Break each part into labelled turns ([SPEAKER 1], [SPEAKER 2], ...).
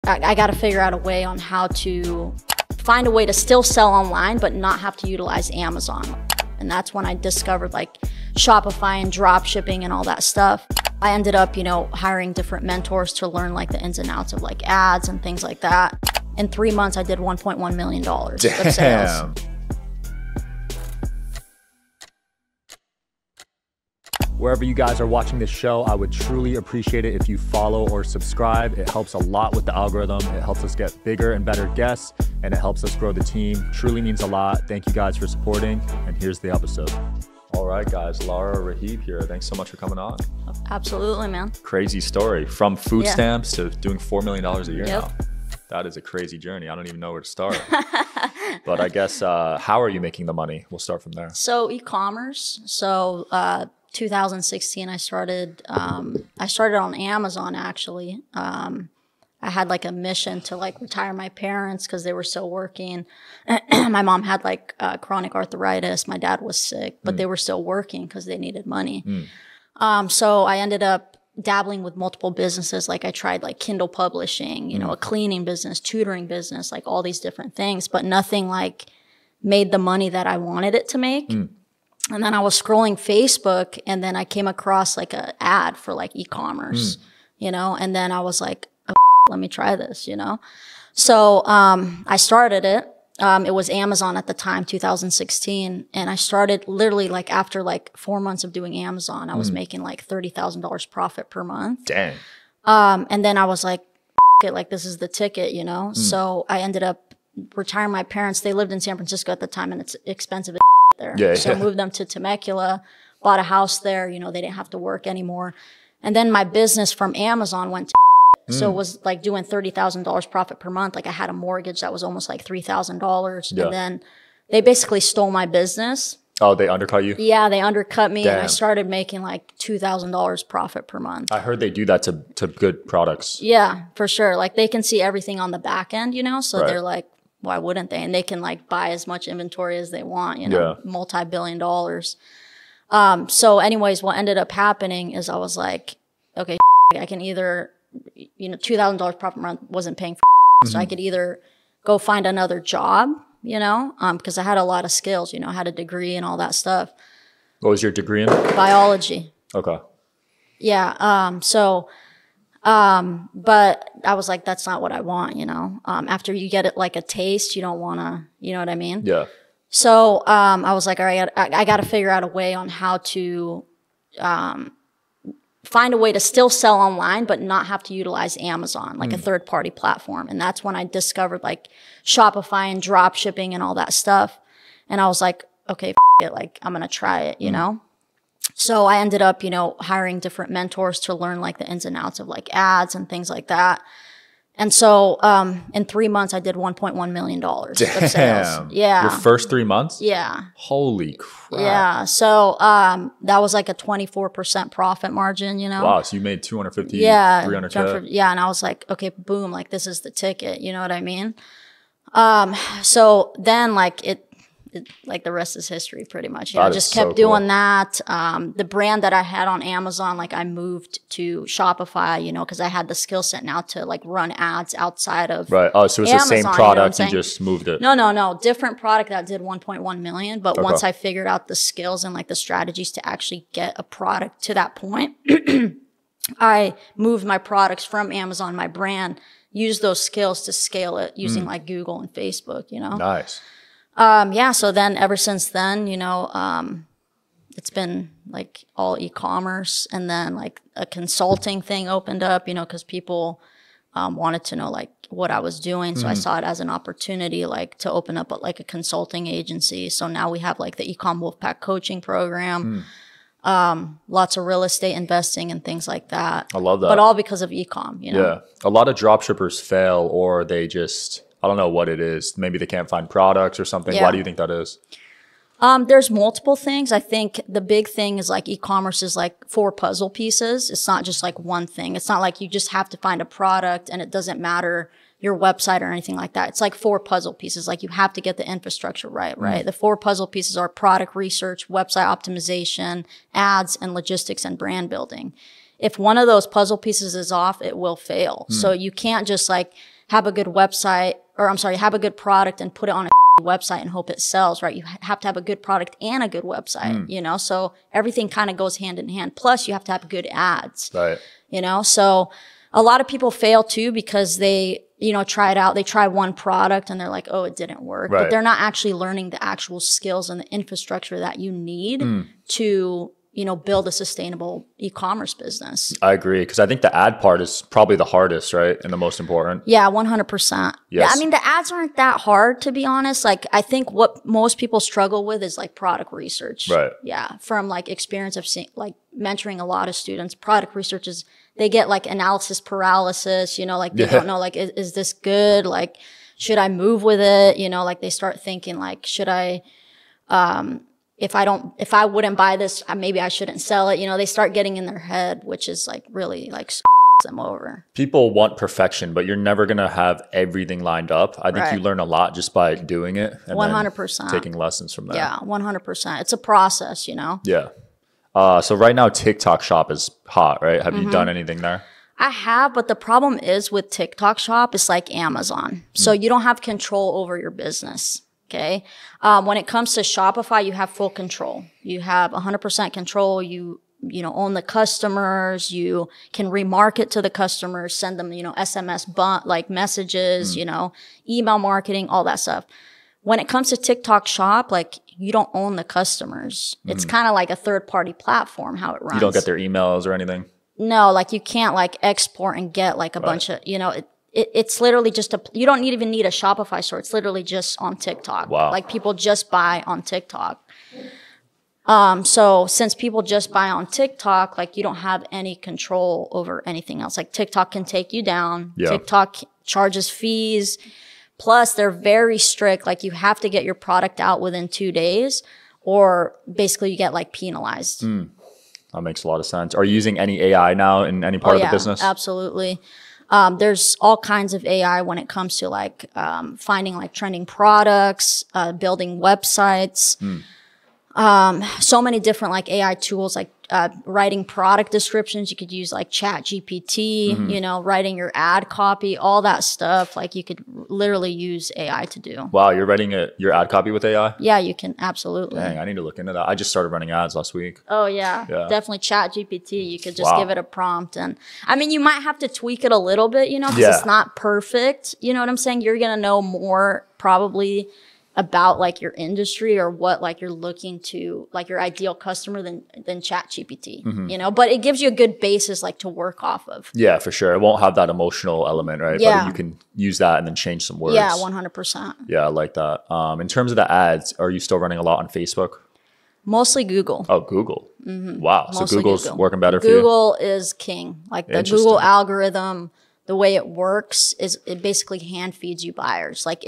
[SPEAKER 1] I got to figure out a way on how to find a way to still sell online, but not have to utilize Amazon. And that's when I discovered like Shopify and drop shipping and all that stuff. I ended up, you know, hiring different mentors to learn like the ins and outs of like ads and things like that. In 3 months, I did $1.1 million of sales.
[SPEAKER 2] Wherever you guys are watching this show, I would truly appreciate it if you follow or subscribe. It helps a lot with the algorithm. It helps us get bigger and better guests, and it helps us grow the team. Truly means a lot. Thank you guys for supporting, and here's the episode. All right, guys, Lara Rahib here. Thanks so much for coming on.
[SPEAKER 1] Absolutely, man.
[SPEAKER 2] Crazy story. From food stamps to doing $4 million a year now. That is a crazy journey. I don't even know where to start. But I guess, how are you making the money? We'll start from there.
[SPEAKER 1] So e-commerce. So 2016, I started on Amazon, actually. I had like a mission to like retire my parents because they were still working. My mom had like chronic arthritis. My dad was sick, but they were still working because they needed money. So I ended up dabbling with multiple businesses. Like I tried like Kindle publishing, you know, a cleaning business, tutoring business, like all these different things, but nothing like made the money that I wanted it to make. And then I was scrolling Facebook, and then I came across like an ad for like e-commerce, you know, and then I was like, oh, let me try this, you know. So I started it. It was Amazon at the time, 2016. And I started literally like after like 4 months of doing Amazon, I was making like $30,000 profit per month.
[SPEAKER 2] Dang.
[SPEAKER 1] And then I was like, it, like this is the ticket, you know. So I ended up retiring my parents. They lived in San Francisco at the time, and it's expensive as there. So I moved them to Temecula, bought a house there. You know, they didn't have to work anymore. And then my business from Amazon went to so it was like doing $30,000 profit per month. Like I had a mortgage that was almost like $3,000. And then they basically stole my business.
[SPEAKER 2] Oh, they undercut you?
[SPEAKER 1] Yeah, they undercut me.
[SPEAKER 2] Damn.
[SPEAKER 1] And I started making like $2,000 profit per month.
[SPEAKER 2] I heard they do that to good products.
[SPEAKER 1] Yeah, for sure. Like they can see everything on the back end, you know? So they're like, why wouldn't they? And they can like buy as much inventory as they want, you know, multi-billion dollars. So anyways, what ended up happening is I was like, okay, I can either, you know, $2,000 profit per month wasn't paying for so I could either go find another job, you know, because I had a lot of skills, you know, I had a degree and all that stuff.
[SPEAKER 2] What was your degree in?
[SPEAKER 1] Biology.
[SPEAKER 2] Okay.
[SPEAKER 1] Yeah. But I was like, that's not what I want, you know. After you get it like a taste, you don't want to, you know what I mean?
[SPEAKER 2] Yeah.
[SPEAKER 1] So I was like, all right, I got to figure out a way on how to find a way to still sell online, but not have to utilize Amazon, like a third-party platform. And that's when I discovered like Shopify and drop shipping and all that stuff. And I was like, okay, it, like I'm going to try it, you know? So I ended up, you know, hiring different mentors to learn like the ins and outs of like ads and things like that. And so in 3 months, I did $1.1 million of sales. Yeah.
[SPEAKER 2] Your first 3 months?
[SPEAKER 1] Yeah.
[SPEAKER 2] Holy crap.
[SPEAKER 1] Yeah. So that was like a 24% profit margin, you know?
[SPEAKER 2] Wow. So you made 250,
[SPEAKER 1] yeah,
[SPEAKER 2] 300K.
[SPEAKER 1] Yeah. And I was like, okay, boom, like this is the ticket. You know what I mean? So then like like the rest is history pretty much. You know, I just kept doing that. The brand that I had on Amazon, like I moved to Shopify, you know, because I had the skill set now to like run ads outside of
[SPEAKER 2] Right. Oh, so it's
[SPEAKER 1] Amazon,
[SPEAKER 2] the same product,
[SPEAKER 1] you
[SPEAKER 2] you just moved it.
[SPEAKER 1] No. Different product that did 1.1 million. But once I figured out the skills and like the strategies to actually get a product to that point, I moved my products from Amazon, my brand, used those skills to scale it using like Google and Facebook, you know?
[SPEAKER 2] Nice.
[SPEAKER 1] Yeah, so then ever since then, you know, it's been like all e-commerce, and then like a consulting thing opened up, you know, because people wanted to know like what I was doing. So I saw it as an opportunity like to open up like a consulting agency. So now we have like the Ecom Wolfpack coaching program, lots of real estate investing and things like that.
[SPEAKER 2] I love that.
[SPEAKER 1] But all because of ecom, you know?
[SPEAKER 2] Yeah. A lot of drop shippers fail, or they just, I don't know what it is. Maybe they can't find products or something.
[SPEAKER 1] Yeah.
[SPEAKER 2] Why do you think that is?
[SPEAKER 1] There's multiple things. I think the big thing is like e-commerce is like 4 puzzle pieces. It's not just like one thing. It's not like you just have to find a product and it doesn't matter your website or anything like that. It's like 4 puzzle pieces. Like you have to get the infrastructure right? The 4 puzzle pieces are product research, website optimization, ads, and logistics and brand building. If one of those puzzle pieces is off, it will fail. So you can't just like have a good website, or I'm sorry, have a good product and put it on a website and hope it sells, right? You have to have a good product and a good website, you know? So everything kind of goes hand in hand. Plus you have to have good ads,
[SPEAKER 2] Right.
[SPEAKER 1] you know? So a lot of people fail too because they, you know, try it out. They try one product and they're like, oh, it didn't work.
[SPEAKER 2] Right.
[SPEAKER 1] But they're not actually learning the actual skills and the infrastructure that you need to, you know, build a sustainable e-commerce business.
[SPEAKER 2] I agree. Because I think the ad part is probably the hardest, right? And the most important.
[SPEAKER 1] Yeah, 100%.
[SPEAKER 2] Yes.
[SPEAKER 1] I mean, the ads aren't that hard, to be honest. Like, I think what most people struggle with is like product research.
[SPEAKER 2] Right.
[SPEAKER 1] Yeah. From like experience of seeing, like mentoring a lot of students, product research is, they get like analysis paralysis, you know, like they don't know, like, is this good? Like, should I move with it? You know, like they start thinking like, should I, if I wouldn't buy this, maybe I shouldn't sell it. You know, they start getting in their head, which is like really like them over.
[SPEAKER 2] People want perfection, but you're never going to have everything lined up. I think you learn a lot just by doing it. And
[SPEAKER 1] 100%.
[SPEAKER 2] taking lessons from that.
[SPEAKER 1] Yeah, 100%. It's a process, you know?
[SPEAKER 2] Yeah. So right now TikTok Shop is hot, right? Have you done anything there?
[SPEAKER 1] I have, but the problem is with TikTok Shop, it's like Amazon. So you don't have control over your business. Okay. When it comes to Shopify, you have full control. You have 100% control. You know, own the customers. You can remarket to the customers, send them, you know, SMS like messages, you know, email marketing, all that stuff. When it comes to TikTok Shop, like you don't own the customers. It's kind of like a third party platform, how it runs.
[SPEAKER 2] You don't get their emails or anything?
[SPEAKER 1] No, like you can't like export and get like a bunch of, you know, it's literally just you don't even need a Shopify store. It's literally just on TikTok.
[SPEAKER 2] Wow.
[SPEAKER 1] Like people just buy on TikTok. So since people just buy on TikTok, like you don't have any control over anything else. Like TikTok can take you down.
[SPEAKER 2] Yeah.
[SPEAKER 1] TikTok charges fees. Plus they're very strict. Like you have to get your product out within 2 days or basically you get like penalized.
[SPEAKER 2] That makes a lot of sense. Are you using any AI now in any part of the business?
[SPEAKER 1] Absolutely. There's all kinds of AI when it comes to like finding like trending products, building websites. So many different like AI tools, like writing product descriptions. You could use like Chat GPT, you know, writing your ad copy, all that stuff. Like you could literally use AI to do.
[SPEAKER 2] Wow, you're writing your ad copy with AI?
[SPEAKER 1] Yeah, you can absolutely.
[SPEAKER 2] Dang, I need to look into that. I just started running ads last week.
[SPEAKER 1] Oh yeah. Definitely Chat GPT. You could just give it a prompt, and I mean, you might have to tweak it a little bit, you know, because it's not perfect. You know what I'm saying? You're gonna know more probably about like your industry or what like you're looking to, like your ideal customer than Chat GPT, you know, but it gives you a good basis like to work off of.
[SPEAKER 2] Yeah, for sure. It won't have that emotional element, right?
[SPEAKER 1] Yeah.
[SPEAKER 2] But you can use that and then change some words.
[SPEAKER 1] Yeah, 100%.
[SPEAKER 2] Yeah, I like that. In terms of the ads, are you still running a lot on Facebook?
[SPEAKER 1] Mostly Google.
[SPEAKER 2] Oh, Google. Wow.
[SPEAKER 1] Mostly
[SPEAKER 2] so Google's
[SPEAKER 1] Google.
[SPEAKER 2] working for you?
[SPEAKER 1] Google is king. Like the Google algorithm, the way it works is it basically hand feeds you buyers. Like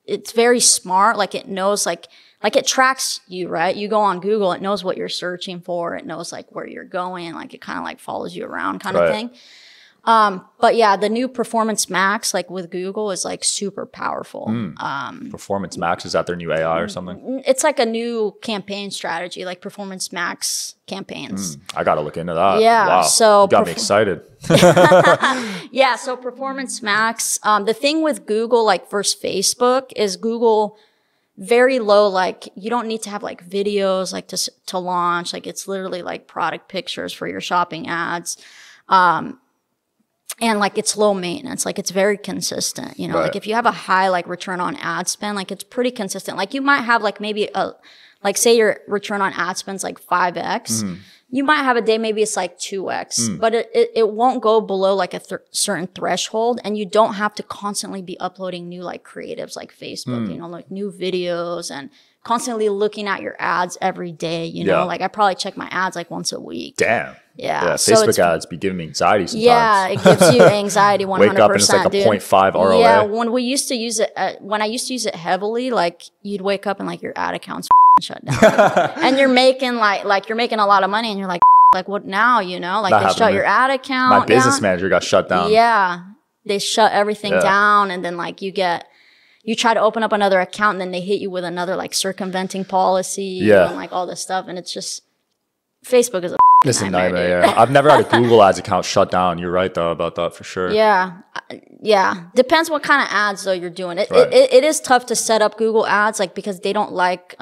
[SPEAKER 1] it's very smart. Like it knows like it tracks you, right? You go on Google, it knows what you're searching for. It knows like where you're going. Like it kind of like follows you around kind of thing. But yeah, the new Performance Max, like with Google is like super powerful.
[SPEAKER 2] Performance Max, is that their new AI or something?
[SPEAKER 1] It's like a new campaign strategy, like Performance Max campaigns.
[SPEAKER 2] I got to look into that.
[SPEAKER 1] Yeah.
[SPEAKER 2] Wow.
[SPEAKER 1] So
[SPEAKER 2] you got me excited.
[SPEAKER 1] Yeah. So Performance Max, the thing with Google, like versus Facebook is Google very low. Like you don't need to have like videos, like to launch. Like it's literally like product pictures for your shopping ads. And like it's low maintenance, like it's very consistent, you know, like if you have a high like return on ad spend, like it's pretty consistent. Like you might have like maybe like say your return on ad spend's like 5x, you might have a day, maybe it's like 2x, but it won't go below like a certain threshold. And you don't have to constantly be uploading new like creatives like Facebook, you know, like new videos and constantly looking at your ads every day, you know, like I probably check my ads like once a week.
[SPEAKER 2] Damn.
[SPEAKER 1] Yeah.
[SPEAKER 2] Facebook ads be giving me anxiety sometimes.
[SPEAKER 1] Yeah, it gives you anxiety 100%.
[SPEAKER 2] Wake up and it's like a 0.5 ROA.
[SPEAKER 1] Yeah, when we used to use it, when I used to use it heavily, like you'd wake up and like your ad account's shut down. And you're making like you're making a lot of money and you're like what now, you know? Like they shut your ad account
[SPEAKER 2] My business manager got shut down.
[SPEAKER 1] Yeah. They shut everything down and then like you try to open up another account and then they hit you with another like circumventing policy and like all this stuff. And it's just, Facebook is a fucking
[SPEAKER 2] It's a
[SPEAKER 1] nightmare.
[SPEAKER 2] nightmare. Yeah. I've never had a Google Ads account shut down. You're right though about that for sure.
[SPEAKER 1] Yeah. Yeah. Depends what kind of ads though you're doing.
[SPEAKER 2] Right.
[SPEAKER 1] It is tough to set up Google Ads, like, because they don't like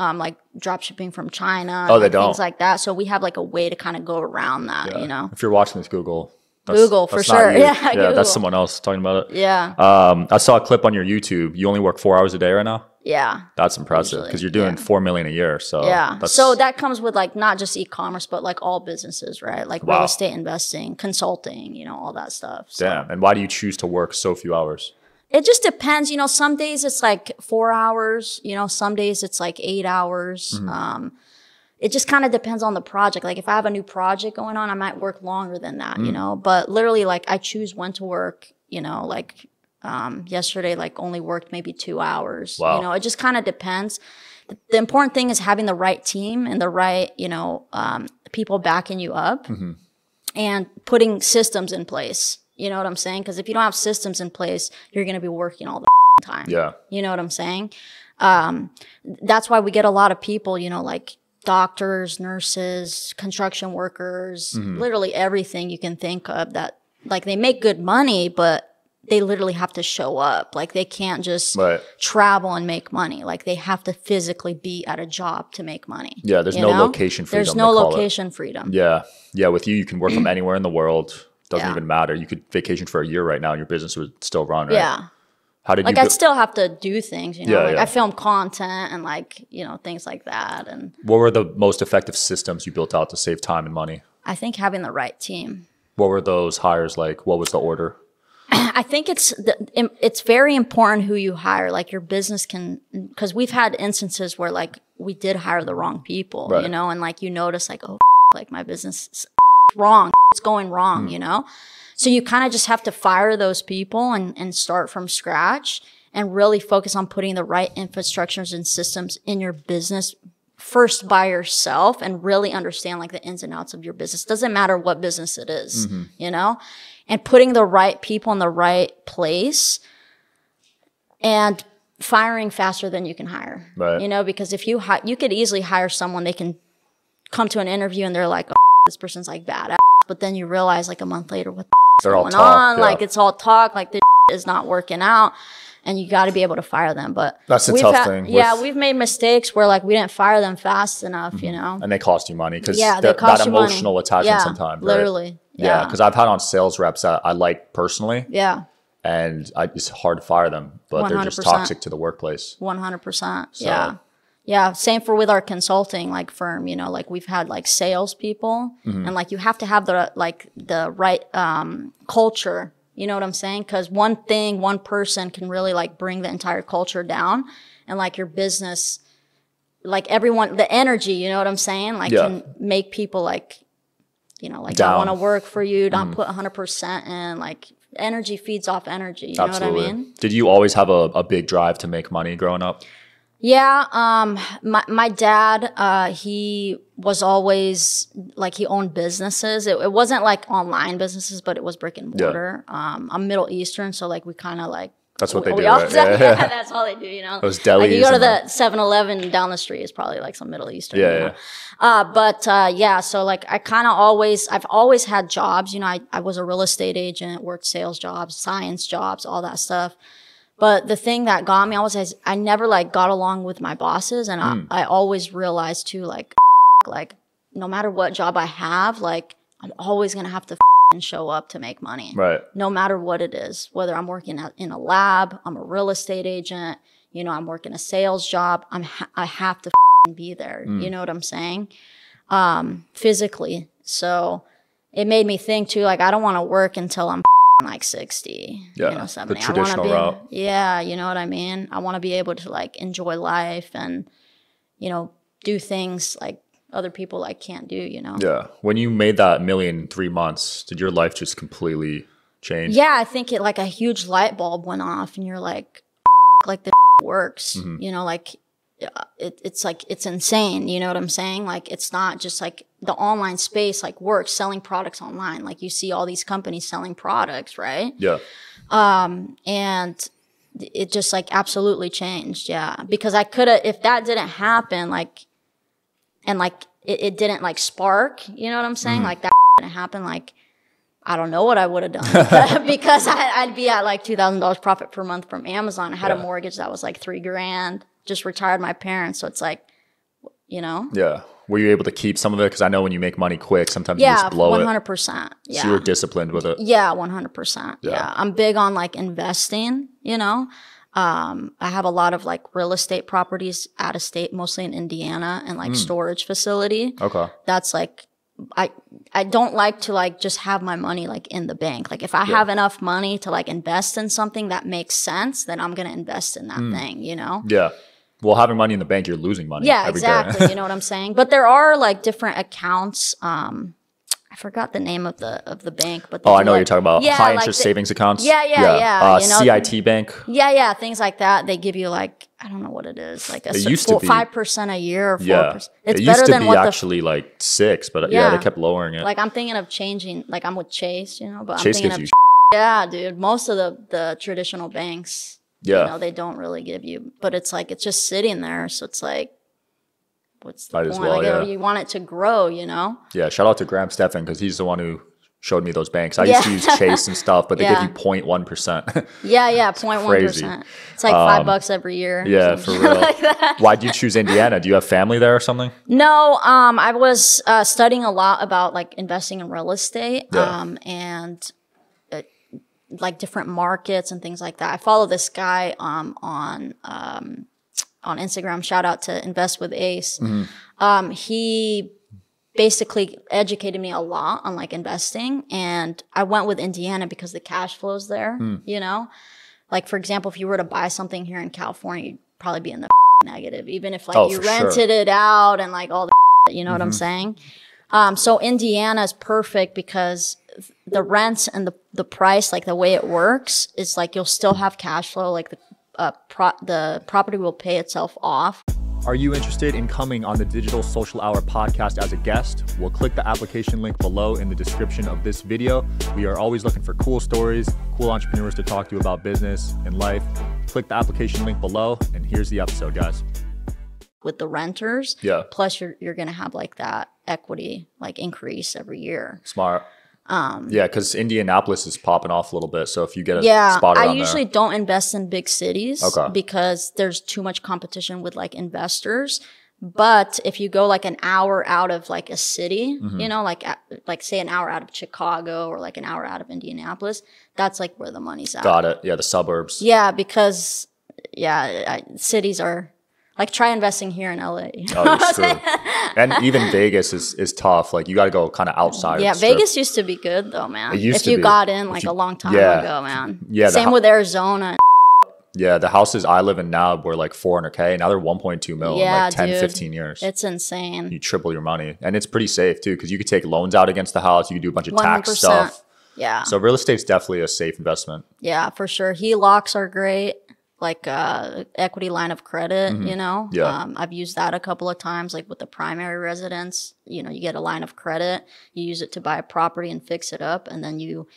[SPEAKER 1] drop shipping from China.
[SPEAKER 2] Oh, they
[SPEAKER 1] and
[SPEAKER 2] don't.
[SPEAKER 1] things like that. So we have like a way to kind of go around that, you know.
[SPEAKER 2] If you're watching this, Google.
[SPEAKER 1] Google for
[SPEAKER 2] that's not
[SPEAKER 1] sure.
[SPEAKER 2] you.
[SPEAKER 1] Yeah. Google.
[SPEAKER 2] That's someone else talking about it.
[SPEAKER 1] Yeah.
[SPEAKER 2] I saw a clip on your YouTube. You only work 4 hours a day right now?
[SPEAKER 1] Yeah.
[SPEAKER 2] That's impressive because you're doing 4 million a year. So
[SPEAKER 1] yeah. So that comes with like not just e-commerce, but like all businesses, right? Like real estate investing, consulting, you know, all that stuff. So.
[SPEAKER 2] Damn. And why do you choose to work so few hours?
[SPEAKER 1] It just depends. You know, some days it's like 4 hours, you know, some days it's like 8 hours. It just kind of depends on the project. Like if I have a new project going on, I might work longer than that, you know, but literally like I choose when to work, you know, like yesterday, like only worked maybe 2 hours, you know, it just kind of depends. The important thing is having the right team and the right, you know, people backing you up and putting systems in place. You know what I'm saying? Because if you don't have systems in place, you're going to be working all the time.
[SPEAKER 2] Yeah.
[SPEAKER 1] You know what I'm saying? That's why we get a lot of people, you know, like doctors, nurses, construction workers, literally everything you can think of that, like, they make good money, but they literally have to show up. Like, they can't just travel and make money. Like, they have to physically be at a job to make money.
[SPEAKER 2] Yeah, there's no location freedom.
[SPEAKER 1] There's no location freedom.
[SPEAKER 2] Yeah. Yeah, with you can work from anywhere in the world. Doesn't even matter. You could vacation for a year right now and your business would still run, right?
[SPEAKER 1] Yeah.
[SPEAKER 2] How did
[SPEAKER 1] like,
[SPEAKER 2] you
[SPEAKER 1] I'd still have to do things, you know?
[SPEAKER 2] Yeah,
[SPEAKER 1] like, I film content and, like, you know, things like that. And
[SPEAKER 2] what were the most effective systems you built out to save time and money?
[SPEAKER 1] I think having the right team.
[SPEAKER 2] What were those hires like? What was the order?
[SPEAKER 1] I think it's very important who you hire. Like, your business can, because we've had instances where, like, we did hire the wrong people, you know, and, like, you notice, like, oh, like, my business is wrong. It's going wrong, you know? So you kind of just have to fire those people and start from scratch and really focus on putting the right infrastructures and systems in your business first by yourself and really understand, like, the ins and outs of your business. Doesn't matter what business it is, you know? And putting the right people in the right place and firing faster than you can hire, you know? Because if you could easily hire someone, they can come to an interview and they're like, oh, this person's like badass. But then you realize, like, a month later, what the going on? Like, it's all talk. Like, this is not working out, and you got to be able to fire them. But
[SPEAKER 2] that's a tough thing.
[SPEAKER 1] Yeah, we've made mistakes where, like, we didn't fire them fast enough, you know.
[SPEAKER 2] And they cost you money because
[SPEAKER 1] that
[SPEAKER 2] emotional attachment sometimes. Right?
[SPEAKER 1] Literally.
[SPEAKER 2] Yeah, because I've had on sales reps that I like personally. Yeah. And it's hard to fire them, but 100%. They're just toxic to the workplace.
[SPEAKER 1] 100%. So. Yeah. Same for with our consulting, like, firm, you know, like, we've had, like, salespeople and, like, you have to have the right culture. You know what I'm saying? Because one person can really, like, bring the entire culture down, and, like, your business, like, everyone, the energy, you know what I'm saying? Like, can make people, like, you know, like, I want to work for you, not put 100% in, like, energy feeds off energy. You know what I mean?
[SPEAKER 2] Did you always have a big drive to make money growing up?
[SPEAKER 1] Yeah, my dad, he was always, like, he owned businesses. It wasn't like online businesses, but it was brick and mortar. I'm Middle Eastern, so, like, we kind of, like,
[SPEAKER 2] that's what they do. Right?
[SPEAKER 1] That's all they do, you know.
[SPEAKER 2] Those delis.
[SPEAKER 1] Like, you go to the 7-Eleven down the street is probably, like, some Middle Eastern. So, like, I've always had jobs. You know, I was a real estate agent, worked sales jobs, science jobs, all that stuff. But the thing that got me always is I never, like, got along with my bosses. And I always realized too, like, no matter what job I have, like, I'm always going to have to show up to make money. Right. No matter what it is, whether I'm working in a lab, I'm a real estate agent, you know, I'm working a sales job, I have to be there. You know what I'm saying? Physically. So it made me think too, like, I don't want to work until I'm like 60, you know, 70.
[SPEAKER 2] The traditional route.
[SPEAKER 1] Yeah, you know what I mean? I want to be able to, like, enjoy life and, you know, do things like other people, like, can't do, you know? Yeah.
[SPEAKER 2] When you made that million in 3 months, did your life just completely change?
[SPEAKER 1] Yeah, I think like a huge light bulb went off and you're like, the works, you know, like, it's like, it's insane. You know what I'm saying? Like, it's not just like the online space, like, works, selling products online. Like, you see all these companies selling products, right? Yeah. And it just, like, absolutely changed. Yeah. Because I could have, if that didn't happen, like, and, like, it didn't like spark, you know what I'm saying? Like that didn't happen. Like, I don't know what I would have done because I'd be at like $2,000 profit per month from Amazon. I had a mortgage that was like $3,000, just retired my parents. So it's like, you know?
[SPEAKER 2] Yeah. Were you able to keep some of it? Because I know when you make money quick, sometimes you just blow
[SPEAKER 1] 100%. Yeah.
[SPEAKER 2] So you were disciplined with it.
[SPEAKER 1] Yeah, 100%. Yeah. I'm big on like investing, you know? I have a lot of like real estate properties out of state, mostly in Indiana, and like storage facility.
[SPEAKER 2] Okay.
[SPEAKER 1] That's like, I don't like to like just have my money like in the bank. Like if I have enough money to like invest in something that makes sense, then I'm going to invest in that thing, you know?
[SPEAKER 2] Yeah. Well, having money in the bank, you're losing money.
[SPEAKER 1] Yeah,
[SPEAKER 2] every
[SPEAKER 1] exactly.
[SPEAKER 2] day.
[SPEAKER 1] You know what I'm saying? But there are like different accounts. I forgot the name of the bank, but
[SPEAKER 2] I know what you're talking about. High
[SPEAKER 1] like
[SPEAKER 2] interest savings accounts.
[SPEAKER 1] Yeah. You know,
[SPEAKER 2] CIT Bank.
[SPEAKER 1] Yeah, things like that. They give you like, I don't know what it is, like
[SPEAKER 2] it used to be
[SPEAKER 1] 5% a year or 4%.
[SPEAKER 2] Yeah,
[SPEAKER 1] it's
[SPEAKER 2] it used
[SPEAKER 1] better
[SPEAKER 2] to
[SPEAKER 1] than
[SPEAKER 2] be
[SPEAKER 1] what
[SPEAKER 2] actually like 6, but they kept lowering it.
[SPEAKER 1] Like I'm thinking of changing. Like I'm with Chase, you know, but
[SPEAKER 2] Chase
[SPEAKER 1] I'm thinking
[SPEAKER 2] gives
[SPEAKER 1] of
[SPEAKER 2] you
[SPEAKER 1] yeah, dude. Most of the traditional banks, you know, they don't really give you, but it's like it's just sitting there, so it's like, what's the
[SPEAKER 2] Might
[SPEAKER 1] point?
[SPEAKER 2] as well,
[SPEAKER 1] like, you want it to grow, you know?
[SPEAKER 2] Yeah, shout out to Graham Stephan because he's the one who showed me those banks. I used to use Chase and stuff, but they give you 0.1%.
[SPEAKER 1] Yeah, 0.1%. It's like $5 every year.
[SPEAKER 2] Yeah, for real. Like why'd you choose Indiana? Do you have family there or something?
[SPEAKER 1] No, I was studying a lot about like investing in real estate and like different markets and things like that. I follow this guy on Instagram. Shout out to Invest with Ace. He basically educated me a lot on like investing, and I went with Indiana because the cash flow's there, you know? Like for example, if you were to buy something here in California, you'd probably be in the negative, even if like you rented it out and like all the you know what I'm saying? So Indiana is perfect because the rents and the price, like the way it works is like you'll still have cash flow, like the property will pay itself off.
[SPEAKER 2] Are you interested in coming on the Digital Social Hour podcast as a guest? Well, click the application link below in the description of this video. We are always looking for cool stories, cool entrepreneurs to talk to about business and life. Click the application link below, and here's the episode, guys.
[SPEAKER 1] With the renters, plus you're going to have like that equity like increase every year.
[SPEAKER 2] Smart. Yeah, because Indianapolis is popping off a little bit. So if you get a spot around
[SPEAKER 1] I usually don't invest in big cities because there's too much competition with like investors. But if you go like an hour out of like a city, you know, like say an hour out of Chicago or like an hour out of Indianapolis, that's like where the money's at.
[SPEAKER 2] Got it. Yeah, the suburbs.
[SPEAKER 1] Yeah, because cities are like, try investing here in LA.
[SPEAKER 2] Oh, you're screwed. And even Vegas is tough. Like, you got to go kind of outside.
[SPEAKER 1] Yeah, Vegas used to be good, though, man.
[SPEAKER 2] It used
[SPEAKER 1] if
[SPEAKER 2] to
[SPEAKER 1] you
[SPEAKER 2] be.
[SPEAKER 1] got in, like, a long time ago, man.
[SPEAKER 2] Yeah.
[SPEAKER 1] Same with Arizona.
[SPEAKER 2] Yeah, the houses I live in now were like $400K. Now they're 1.2 mil in like 10, 15 years.
[SPEAKER 1] It's insane.
[SPEAKER 2] You triple your money. And it's pretty safe, too, because you could take loans out against the house. You could do a bunch of tax
[SPEAKER 1] 100%.
[SPEAKER 2] stuff.
[SPEAKER 1] Yeah.
[SPEAKER 2] So real estate's definitely a safe investment.
[SPEAKER 1] Yeah, for sure. HELOCs are great. Like equity line of credit, you know?
[SPEAKER 2] Yeah.
[SPEAKER 1] I've used that a couple of times, like with the primary residence. You know, you get a line of credit, you use it to buy a property and fix it up, and then you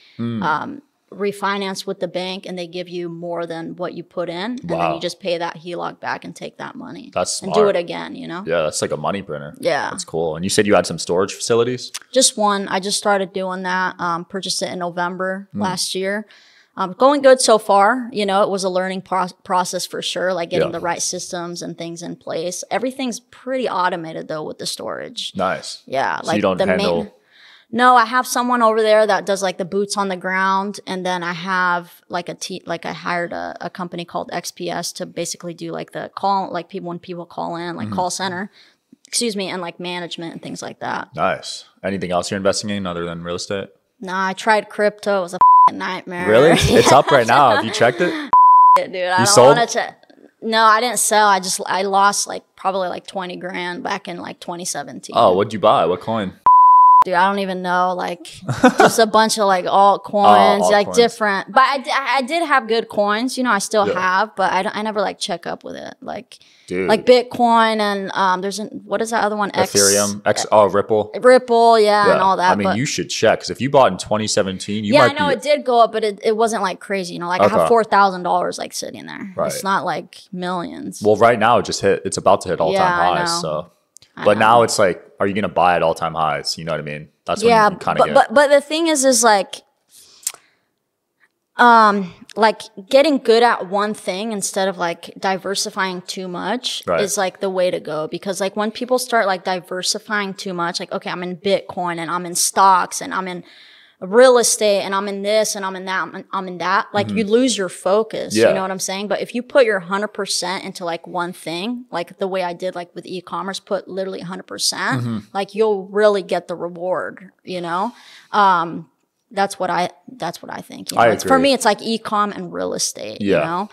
[SPEAKER 1] refinance with the bank, and they give you more than what you put in, and then you just pay that HELOC back and take that money.
[SPEAKER 2] That's smart.
[SPEAKER 1] And do it again, you know?
[SPEAKER 2] Yeah, that's like a money printer.
[SPEAKER 1] Yeah.
[SPEAKER 2] That's cool. And you said you had some storage facilities?
[SPEAKER 1] Just one. I just started doing that. Purchased it in November last year. Going good so far. You know, it was a learning process for sure, like getting the right systems and things in place. Everything's pretty automated, though, with the storage.
[SPEAKER 2] Nice.
[SPEAKER 1] Yeah.
[SPEAKER 2] So
[SPEAKER 1] like
[SPEAKER 2] you don't handle...
[SPEAKER 1] No, I have someone over there that does like the boots on the ground. And then I have like I hired a company called XPS to basically do like the call, like when people call in, like call center, and like management and things like that.
[SPEAKER 2] Nice. Anything else you're investing in other than real estate?
[SPEAKER 1] No, I tried crypto. It was a nightmare.
[SPEAKER 2] Really? It's up right now. Have you checked it?
[SPEAKER 1] Dude, I don't want to. No, I didn't sell. I lost like probably like 20 grand back in like 2017.
[SPEAKER 2] Oh, what'd you buy? What coin?
[SPEAKER 1] Dude, I don't even know. Like just a bunch of like altcoins, like different. But I did have good coins. You know, I still have, but I never like check up with it. Like,
[SPEAKER 2] dude,
[SPEAKER 1] like Bitcoin and what is that other one?
[SPEAKER 2] Ethereum, Ripple.
[SPEAKER 1] Ripple, and all that.
[SPEAKER 2] I mean, you should check because if you bought in 2017,
[SPEAKER 1] I know it did go up, but it wasn't like crazy. You know, like I have $4,000 like sitting there. Right. It's not like millions.
[SPEAKER 2] Well, right now it's about to hit all time highs. So But now it's like, are you going to buy at all-time highs? You know what I mean? That's when you kind of get...
[SPEAKER 1] But the thing is like getting good at one thing instead of like diversifying too much is like the way to go. Because like when people start like diversifying too much, like, okay, I'm in Bitcoin and I'm in stocks and I'm in real estate and I'm in this and I'm in that, I'm in that, like you lose your focus. You know what I'm saying? But if you put your 100% into like one thing, like the way I did like with e-commerce, put literally 100%, like you'll really get the reward, you know? That's what I think. You know?
[SPEAKER 2] I agree.
[SPEAKER 1] For me, it's like e-com and real estate, you know?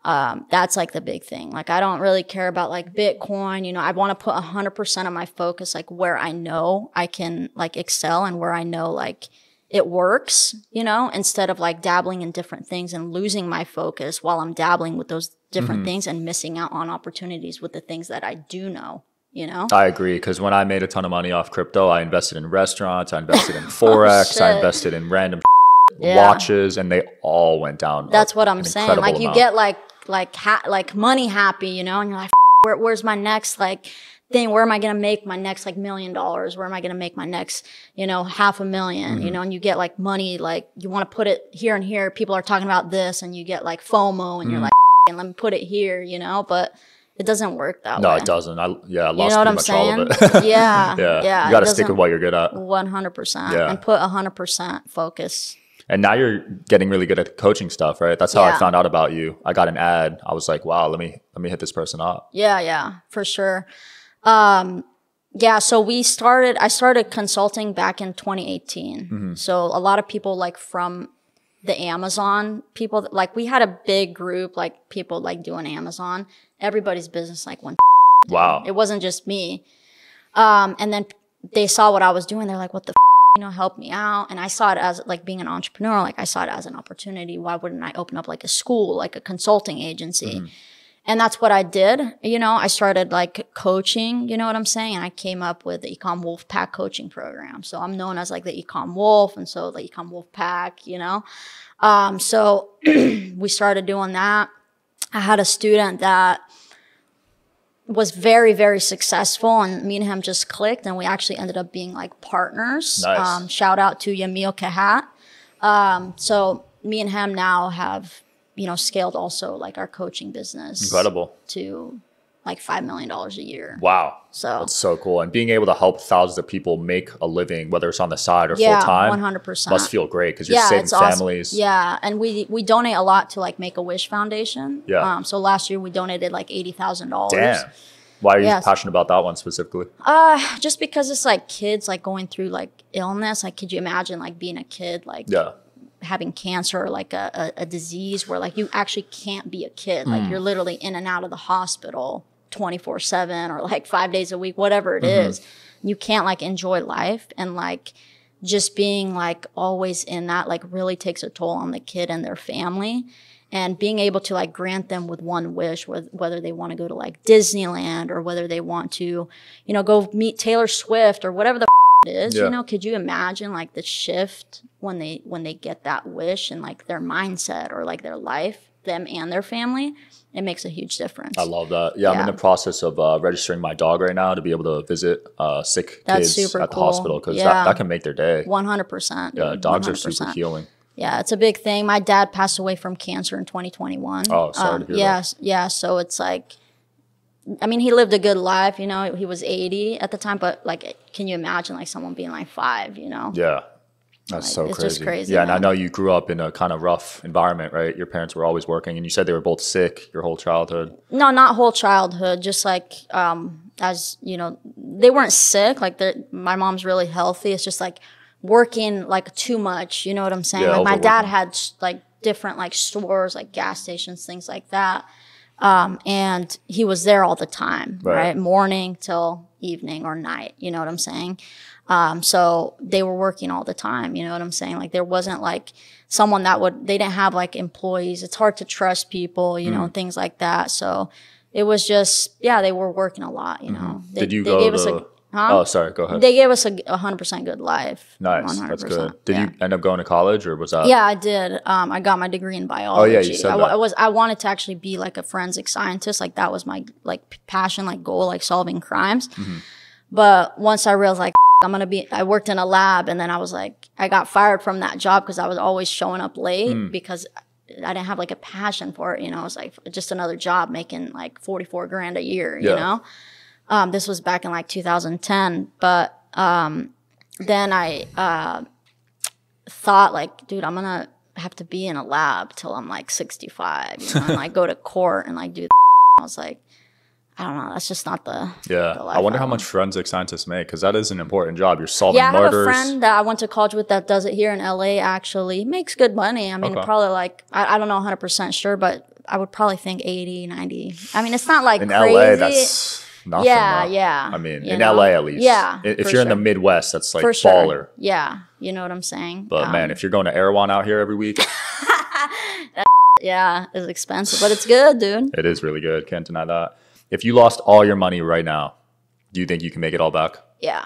[SPEAKER 1] That's like the big thing. Like I don't really care about like Bitcoin, you know, I want to put 100% of my focus, like where I know I can like excel and where I know like it works, you know, instead of like dabbling in different things and losing my focus while I'm dabbling with those different things and missing out on opportunities with the things that I do know. You know?
[SPEAKER 2] I agree. Because when I made a ton of money off crypto, I invested in restaurants, I invested in Forex, I invested in random watches, and they all went down.
[SPEAKER 1] That's what I'm saying. Like you get like money happy, you know, and you're like, where's my next like thing? Where am I going to make my next like $1 million? Where am I going to make my next, you know, $500,000, you know, and you get like money, like you want to put it here and here. People are talking about this and you get like FOMO and you're like, and let me put it here, you know, but it doesn't work that way.
[SPEAKER 2] No, it doesn't. I lost
[SPEAKER 1] you know
[SPEAKER 2] pretty
[SPEAKER 1] what I'm
[SPEAKER 2] much
[SPEAKER 1] saying?
[SPEAKER 2] all of it.
[SPEAKER 1] Yeah.
[SPEAKER 2] You got to stick with what you're good at.
[SPEAKER 1] 100%. And put 100% focus.
[SPEAKER 2] And now you're getting really good at the coaching stuff, right? That's how I found out about you. I got an ad. I was like, wow, let me hit this person up. Yeah,
[SPEAKER 1] for sure. So I started consulting back in 2018. So a lot of people like from the Amazon people, like we had a big group, like people like doing Amazon. Everybody's business like went.
[SPEAKER 2] Wow.
[SPEAKER 1] It wasn't just me. And then they saw what I was doing. They're like, what the you know, help me out. And I saw it as like being an entrepreneur, like I saw it as an opportunity. Why wouldn't I open up like a school, like a consulting agency? And that's what I did. You know, I started like coaching, you know what I'm saying? And I came up with the Ecom Wolf Pack coaching program. So I'm known as like the Ecom Wolf. And so the Ecom Wolf Pack, you know? So we started doing that. I had a student that was very, very successful, and me and him just clicked, and we actually ended up being like partners.
[SPEAKER 2] Nice.
[SPEAKER 1] Shout out to Yamil Kahat. So me and him now have, you know, scaled also like our coaching business.
[SPEAKER 2] Incredible.
[SPEAKER 1] To like $5 million a year.
[SPEAKER 2] Wow.
[SPEAKER 1] So
[SPEAKER 2] that's so cool. And being able to help thousands of people make a living, whether it's on the side or full time,
[SPEAKER 1] 100%.
[SPEAKER 2] must feel great because you're saving families.
[SPEAKER 1] Awesome. Yeah. And we donate a lot to like Make-A-Wish Foundation.
[SPEAKER 2] Yeah.
[SPEAKER 1] So last year we donated like $80,000.
[SPEAKER 2] Damn. Why are you passionate about that one specifically?
[SPEAKER 1] Just because it's like kids like going through like illness. Like, could you imagine like being a kid, like having cancer or like a disease where like you actually can't be a kid. Like you're literally in and out of the hospital 24/7 or like 5 days a week, whatever it is. You can't like enjoy life, and like just being like always in that like really takes a toll on the kid and their family. And being able to like grant them with one wish, whether they want to go to like Disneyland or whether they want to, you know, go meet Taylor Swift or whatever the it is, you know, could you imagine like the shift when they get that wish and like their mindset or like their life, them and their family? It makes a huge difference. I
[SPEAKER 2] love that. Yeah, I'm in the process of registering my dog right now to be able to visit sick kids at the hospital, because that can make their day.
[SPEAKER 1] 100%.
[SPEAKER 2] Yeah, dogs are super healing.
[SPEAKER 1] Yeah, it's a big thing. My dad passed away from cancer in 2021.
[SPEAKER 2] Oh, sorry to hear that.
[SPEAKER 1] Yeah, so it's like, I mean, he lived a good life, you know. He was 80 at the time, but like, can you imagine like someone being like 5, you know?
[SPEAKER 2] Yeah, that's like, so
[SPEAKER 1] it's
[SPEAKER 2] crazy.
[SPEAKER 1] Just crazy.
[SPEAKER 2] Yeah, and I know you grew up in a kind of rough environment, right? Your parents were always working, and you said they were both sick your whole childhood.
[SPEAKER 1] No, not whole childhood. Just like, as you know, they weren't sick. Like, my mom's really healthy. It's just like working like too much. You know what I'm saying?
[SPEAKER 2] Yeah,
[SPEAKER 1] like my dad had like different like stores, like gas stations, things like that. And he was there all the time, right? Morning till evening or night, you know what I'm saying? So they were working all the time, you know what I'm saying? Like there wasn't like someone they didn't have like employees. It's hard to trust people, you know, things like that. So it was just, they were working a lot, you know.
[SPEAKER 2] Did you go Oh, sorry. Go ahead.
[SPEAKER 1] They gave us a 100% good life.
[SPEAKER 2] Nice.
[SPEAKER 1] 100%.
[SPEAKER 2] That's good. Did you end up going to college, or was that?
[SPEAKER 1] Yeah, I did. I got my degree in biology.
[SPEAKER 2] Oh, yeah, you said that.
[SPEAKER 1] I wanted to actually be like a forensic scientist. Like that was my like passion, like goal, like solving crimes. But once I realized like I worked in a lab, and then I was like, I got fired from that job because I was always showing up late because I didn't have like a passion for it. You know, it was like just another job making like 44 grand a year, you know? This was back in like 2010. But then I thought like, dude, I'm going to have to be in a lab till I'm like 65, you know, and like go to court and like do I was like, I don't know. That's just not the
[SPEAKER 2] I wonder how much forensic scientists make, because that is an important job. You're solving murders.
[SPEAKER 1] I have a friend that I went to college with that does it here in LA. Actually, he makes good money. I mean, probably like I don't know 100% sure, but I would probably think 80, 90. I mean, it's not like
[SPEAKER 2] in
[SPEAKER 1] crazy.
[SPEAKER 2] LA. That's nothing.
[SPEAKER 1] Yeah.
[SPEAKER 2] I mean, in LA at least.
[SPEAKER 1] Yeah.
[SPEAKER 2] If you're in the Midwest, that's like
[SPEAKER 1] for
[SPEAKER 2] baller.
[SPEAKER 1] Sure. Yeah, you know what I'm saying.
[SPEAKER 2] But man, if you're going to Erewhon out here every week,
[SPEAKER 1] it's expensive, but it's good, dude.
[SPEAKER 2] It is really good. Can't deny that. If you lost all your money right now, do you think you can make it all back?
[SPEAKER 1] Yeah.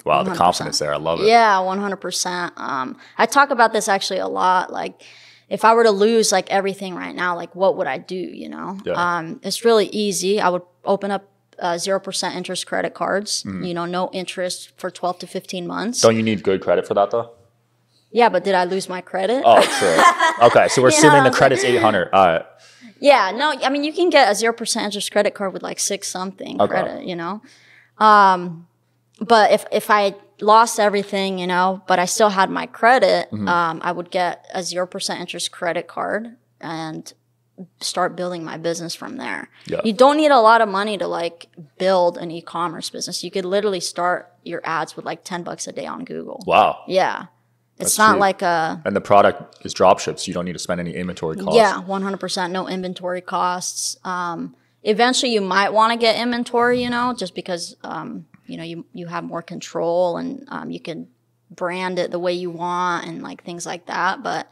[SPEAKER 2] Wow,
[SPEAKER 1] 100%.
[SPEAKER 2] the confidence there. I love it.
[SPEAKER 1] Yeah, 100%. I talk about this actually a lot. Like, if I were to lose like everything right now, like what would I do, you know?
[SPEAKER 2] Yeah.
[SPEAKER 1] It's really easy. I would open up 0% interest credit cards, you know, no interest for 12 to 15 months.
[SPEAKER 2] Don't you need good credit for that though?
[SPEAKER 1] Yeah, but did I lose my credit?
[SPEAKER 2] Oh, true. Okay, so we're assuming the credit's 800. All right.
[SPEAKER 1] Yeah, no, I mean, you can get a 0% interest credit card with like 6 something credit, you know? But if I lost everything, you know, but I still had my credit, I would get a 0% interest credit card and start building my business from there.
[SPEAKER 2] Yeah.
[SPEAKER 1] You don't need a lot of money to like build an e-commerce business. You could literally start your ads with like $10 a day on Google.
[SPEAKER 2] Wow.
[SPEAKER 1] Yeah. It's
[SPEAKER 2] That's
[SPEAKER 1] not
[SPEAKER 2] cheap.
[SPEAKER 1] like a...
[SPEAKER 2] And the product is drop shipped, so you don't need to spend any inventory costs.
[SPEAKER 1] Yeah, 100%. No inventory costs. Eventually, you might want to get inventory, you know, just because, you know, you have more control and you can brand it the way you want and like things like that. But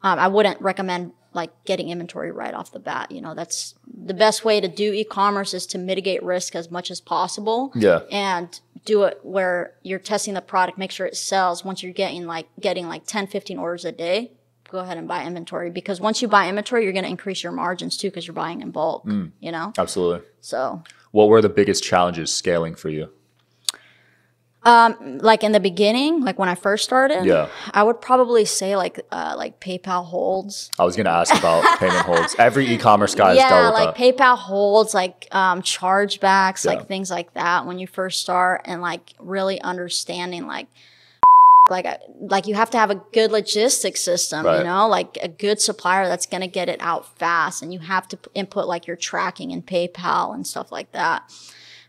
[SPEAKER 1] I wouldn't recommend like getting inventory right off the bat. You know, that's the best way to do e-commerce is to mitigate risk as much as possible.
[SPEAKER 2] Yeah.
[SPEAKER 1] And do it where you're testing the product, make sure it sells. Once you're getting like 10, 15 orders a day, go ahead and buy inventory, because once you buy inventory, you're going to increase your margins too, because you're buying in bulk, you know?
[SPEAKER 2] Absolutely.
[SPEAKER 1] So
[SPEAKER 2] what were the biggest challenges scaling for you?
[SPEAKER 1] like in the beginning, like when I first started, I would probably say like PayPal holds.
[SPEAKER 2] I was going to ask about payment holds. Every e-commerce guy has dealt with
[SPEAKER 1] like
[SPEAKER 2] that.
[SPEAKER 1] PayPal holds, like chargebacks, like things like that when you first start, and like really understanding like you have to have a good logistics system, you know, like a good supplier that's going to get it out fast, and you have to input like your tracking in PayPal and stuff like that.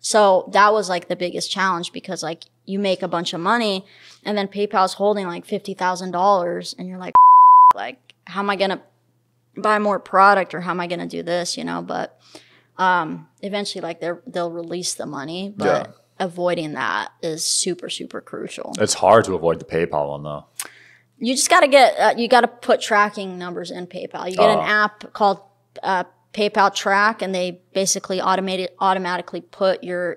[SPEAKER 1] So that was like the biggest challenge, because like you make a bunch of money and then PayPal's holding like $50,000 and you're like how am I going to buy more product, or how am I going to do this, you know? But eventually like they'll release the money, but avoiding that is super, super crucial.
[SPEAKER 2] It's hard to avoid the PayPal one though.
[SPEAKER 1] You just got to get, you got to put tracking numbers in PayPal. You get an app called PayPal Track, and they basically automatically put your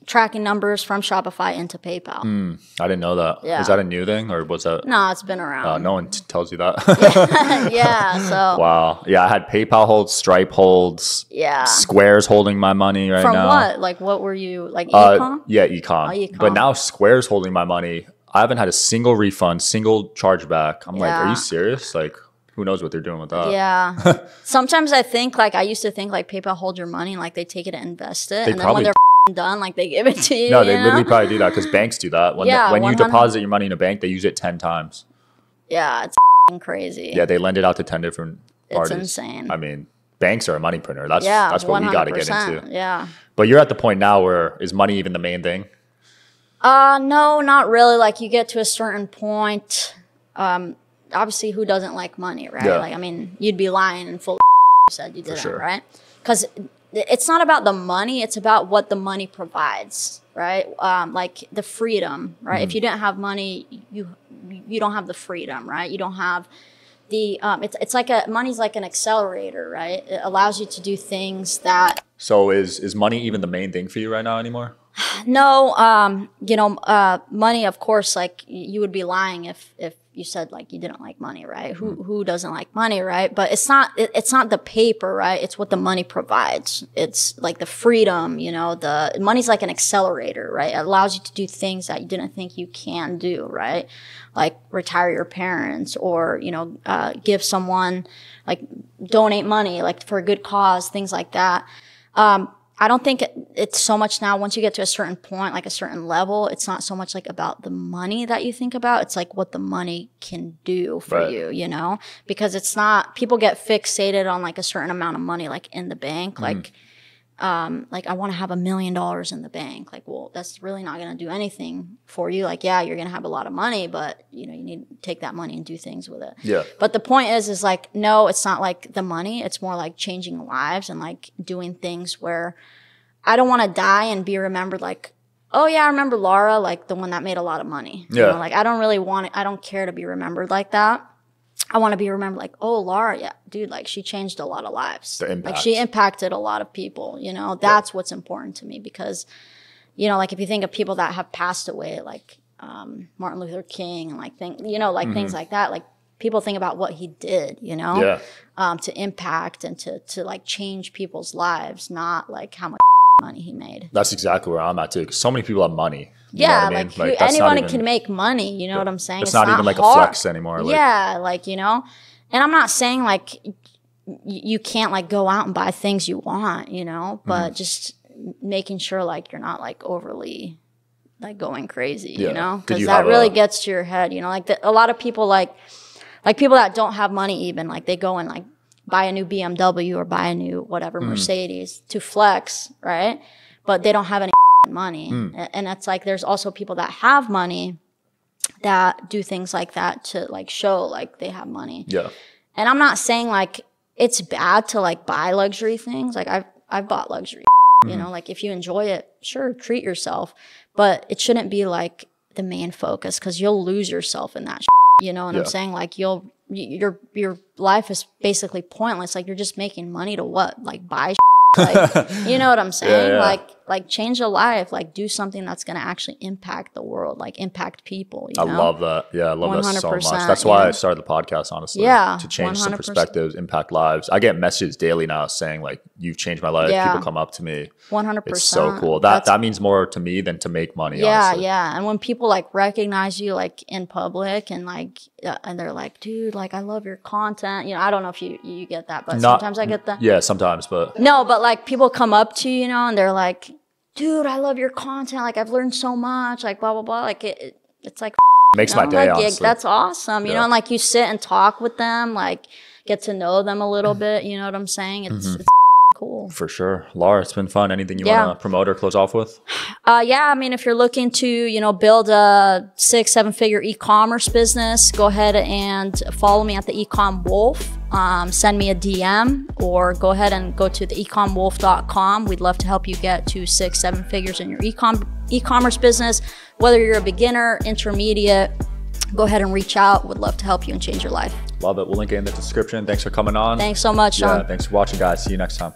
[SPEAKER 1] tracking numbers from Shopify into PayPal.
[SPEAKER 2] I didn't know that.
[SPEAKER 1] Yeah.
[SPEAKER 2] Is that a new thing, or was that?
[SPEAKER 1] No, it's been around.
[SPEAKER 2] No one tells you that.
[SPEAKER 1] So.
[SPEAKER 2] Wow. Yeah, I had PayPal holds, Stripe holds.
[SPEAKER 1] Yeah.
[SPEAKER 2] Square's holding my money right now.
[SPEAKER 1] From what? Like, what were you, like e-com?
[SPEAKER 2] Yeah, e-com.
[SPEAKER 1] E-com.
[SPEAKER 2] But now Square's holding my money. I haven't had a single refund, single chargeback. I'm like, are you serious? Like, who knows what they're doing with that?
[SPEAKER 1] Yeah. Sometimes I think, like, I used to think, like, PayPal hold your money, like, they take it and invest it. And then when they're done, like, they give it to you.
[SPEAKER 2] No, they literally probably do that, because banks do that. When you
[SPEAKER 1] 100%.
[SPEAKER 2] deposit your money in a bank, they use it 10 times.
[SPEAKER 1] Yeah, it's crazy.
[SPEAKER 2] Yeah, they lend it out to 10 different parties.
[SPEAKER 1] It's insane.
[SPEAKER 2] I mean, banks are a money printer. That's what we got to get into.
[SPEAKER 1] Yeah.
[SPEAKER 2] But you're at the point now where, is money even the main thing?
[SPEAKER 1] No, not really. Like, you get to a certain point. Obviously, who doesn't like money, right?
[SPEAKER 2] Yeah.
[SPEAKER 1] Like, I mean, you'd be lying and full said you didn't,
[SPEAKER 2] sure.
[SPEAKER 1] right? Because it's not about the money. It's about what the money provides, right? Like the freedom, right? If you didn't have money, you don't have the freedom, right? You don't have it's like money's like an accelerator, right? It allows you to do things that.
[SPEAKER 2] So is money even the main thing for you right now anymore?
[SPEAKER 1] No, money, of course, like you would be lying if you said like you didn't like money, right? Who doesn't like money, right? But it's not the paper, right? It's what the money provides. It's like the freedom, the money's like an accelerator, right? It allows you to do things that you didn't think you can do, right? Like retire your parents or, give someone, like donate money, like for a good cause, things like that. I don't think it's so much now, once you get to a certain point, like a certain level, it's not so much like about the money that you think about. It's like what the money can do for you, because it's not, people get fixated on like a certain amount of money, like in the bank, like I want to have $1 million in the bank. Like, well, that's really not going to do anything for you. Like, yeah, you're going to have a lot of money, but you need to take that money and do things with it.
[SPEAKER 2] Yeah.
[SPEAKER 1] But the point is like, no, it's not like the money. It's more like changing lives and like doing things where I don't want to die and be remembered like, oh yeah, I remember Lara, like the one that made a lot of money.
[SPEAKER 2] Yeah.
[SPEAKER 1] Like I don't really want it. I don't care to be remembered like that. I want to be remembered like, oh, Lara, yeah, dude, like she changed a lot of lives.
[SPEAKER 2] The impact.
[SPEAKER 1] Like she impacted a lot of people, that's what's important to me because, like if you think of people that have passed away, like Martin Luther King and like things like that, like people think about what he did, to impact and to like change people's lives, not like how much money he made.
[SPEAKER 2] That's exactly where I'm at too. Because so many people have money.
[SPEAKER 1] Yeah, like anyone can make money. You know what I'm saying?
[SPEAKER 2] It's not even like
[SPEAKER 1] hard.
[SPEAKER 2] A flex anymore. Like,
[SPEAKER 1] yeah, like and I'm not saying like you can't like go out and buy things you want, but just making sure like you're not like overly like going crazy, because that really gets to your head. Like a lot of people like people that don't have money even like they go and like buy a new BMW or buy a new whatever Mercedes to flex, right? But they don't have any money. And it's like there's also people that have money that do things like that to like show like they have money.
[SPEAKER 2] Yeah.
[SPEAKER 1] And I'm not saying like it's bad to like buy luxury things. Like I've bought luxury, like if you enjoy it, sure, treat yourself. But it shouldn't be like the main focus because you'll lose yourself in that. You know what I'm saying? Like your life is basically pointless. Like you're just making money to what? Like buy like, you know what I'm saying?
[SPEAKER 2] Yeah.
[SPEAKER 1] Like change a life, like do something that's going to actually impact the world, like impact people.
[SPEAKER 2] I love that. Yeah, I love that so much.
[SPEAKER 1] 100%,
[SPEAKER 2] That's why I started the podcast, honestly.
[SPEAKER 1] Yeah,
[SPEAKER 2] to change
[SPEAKER 1] 100%.
[SPEAKER 2] some perspectives, impact lives. I get messages daily now saying like, you've changed my life.
[SPEAKER 1] Yeah.
[SPEAKER 2] People come up to me.
[SPEAKER 1] 100%.
[SPEAKER 2] It's so cool. That means more to me than to make money, honestly.
[SPEAKER 1] Yeah. And when people like recognize you like in public and like, and they're like, dude, like I love your content. I don't know if you get that, but sometimes I get that.
[SPEAKER 2] Yeah, sometimes, but.
[SPEAKER 1] No, but like people come up to you, and they're like, dude, I love your content. Like I've learned so much, like blah, blah, blah. Like it's like,
[SPEAKER 2] makes my day,
[SPEAKER 1] like,
[SPEAKER 2] honestly.
[SPEAKER 1] That's awesome. And like you sit and talk with them, like get to know them a little bit. You know what I'm saying? It's cool.
[SPEAKER 2] For sure. Lara, it's been fun. Anything you want to promote or close off with?
[SPEAKER 1] Yeah. I mean, if you're looking to, build a 6-7 figure e-commerce business, go ahead and follow me at the Ecom Wolf. Send me a DM or go ahead and go to the ecomwolf.com. We'd love to help you get to 6-7 figures in your e-commerce business. Whether you're a beginner, intermediate, go ahead and reach out. Would love to help you and change your life.
[SPEAKER 2] Love it. We'll link it in the description. Thanks for coming on.
[SPEAKER 1] Thanks so much, Sean.
[SPEAKER 2] Yeah, thanks for watching, guys. See you next time.